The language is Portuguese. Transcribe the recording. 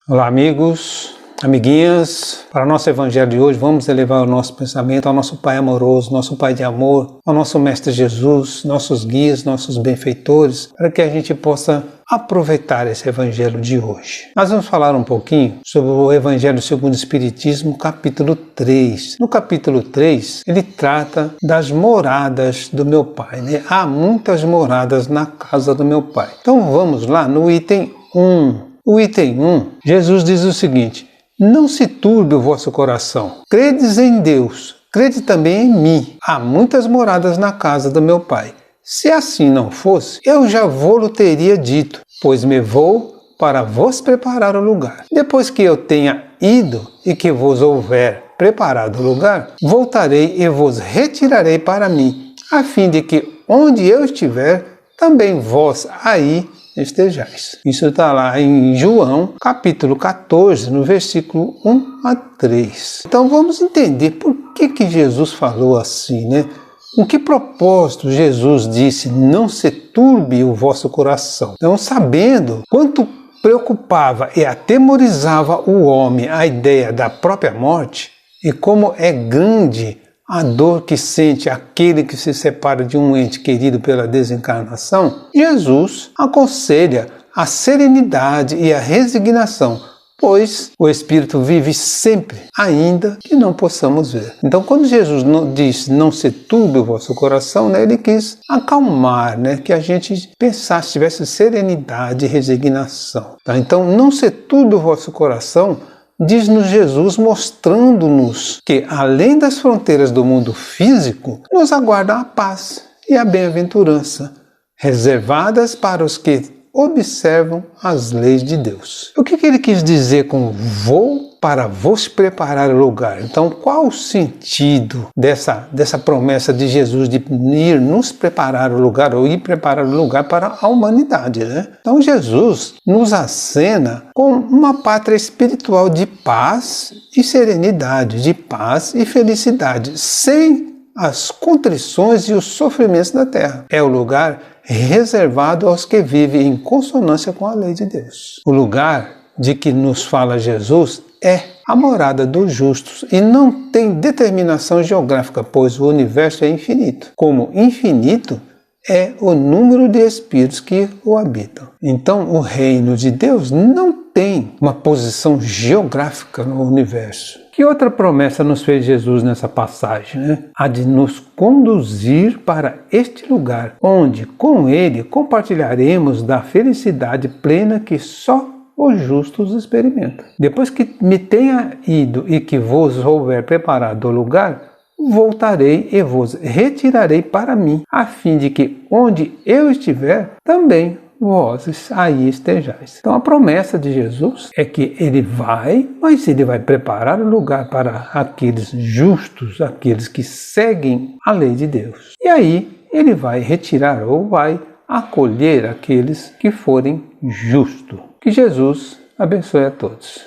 Olá, amigos, amiguinhas. Para o nosso evangelho de hoje, vamos elevar o nosso pensamento ao nosso Pai amoroso, nosso Pai de amor, ao nosso Mestre Jesus, nossos guias, nossos benfeitores, para que a gente possa aproveitar esse evangelho de hoje. Nós vamos falar um pouquinho sobre o Evangelho segundo o Espiritismo, capítulo 3. No capítulo 3, ele trata das moradas do meu Pai, né? Há muitas moradas na casa do meu Pai. Então vamos lá no item 1. O item 1, Jesus diz o seguinte: não se turbe o vosso coração. Credes em Deus, crede também em mim. Há muitas moradas na casa do meu Pai. Se assim não fosse, eu já vou-lo teria dito, pois me vou para vos preparar o lugar. Depois que eu tenha ido e que vos houver preparado o lugar, voltarei e vos retirarei para mim, a fim de que onde eu estiver, também vós aí estejais. Isso está lá em João, capítulo 14, no versículo 1 a 3. Então vamos entender por que Jesus falou assim, né? Com que propósito Jesus disse, não se turbe o vosso coração? Então, sabendo quanto preocupava e atemorizava o homem a ideia da própria morte, e como é grande a dor que sente aquele que se separa de um ente querido pela desencarnação, Jesus aconselha a serenidade e a resignação, pois o Espírito vive sempre, ainda que não possamos ver. Então, quando Jesus diz não se turbe o vosso coração, né, ele quis acalmar, né, que a gente pensasse, tivesse serenidade e resignação. Tá? Então, não se turbe o vosso coração, diz-nos Jesus, mostrando-nos que, além das fronteiras do mundo físico, nos aguarda a paz e a bem-aventurança, reservadas para os que observam as leis de Deus. O que ele quis dizer com vou para vos preparar o lugar? Então, qual o sentido dessa promessa de Jesus de ir nos preparar o lugar, ou ir preparar o lugar para a humanidade, né? Então, Jesus nos acena com uma pátria espiritual de paz e serenidade, de paz e felicidade, sem as contrições e os sofrimentos da terra. É o lugar reservado aos que vivem em consonância com a lei de Deus. O lugar de que nos fala Jesus é a morada dos justos e não tem determinação geográfica, pois o universo é infinito. Como infinito é o número de espíritos que o habitam. Então, o reino de Deus não tem uma posição geográfica no universo. Que outra promessa nos fez Jesus nessa passagem, né? A de nos conduzir para este lugar, onde com Ele compartilharemos da felicidade plena que só os justos experimentam. Depois que me tenha ido e que vos houver preparado o lugar, voltarei e vos retirarei para mim, a fim de que onde eu estiver, também vós aí estejais. Então a promessa de Jesus é que ele vai, mas ele vai preparar o lugar para aqueles justos, aqueles que seguem a lei de Deus. E aí ele vai retirar ou vai acolher aqueles que forem justos. Que Jesus abençoe a todos.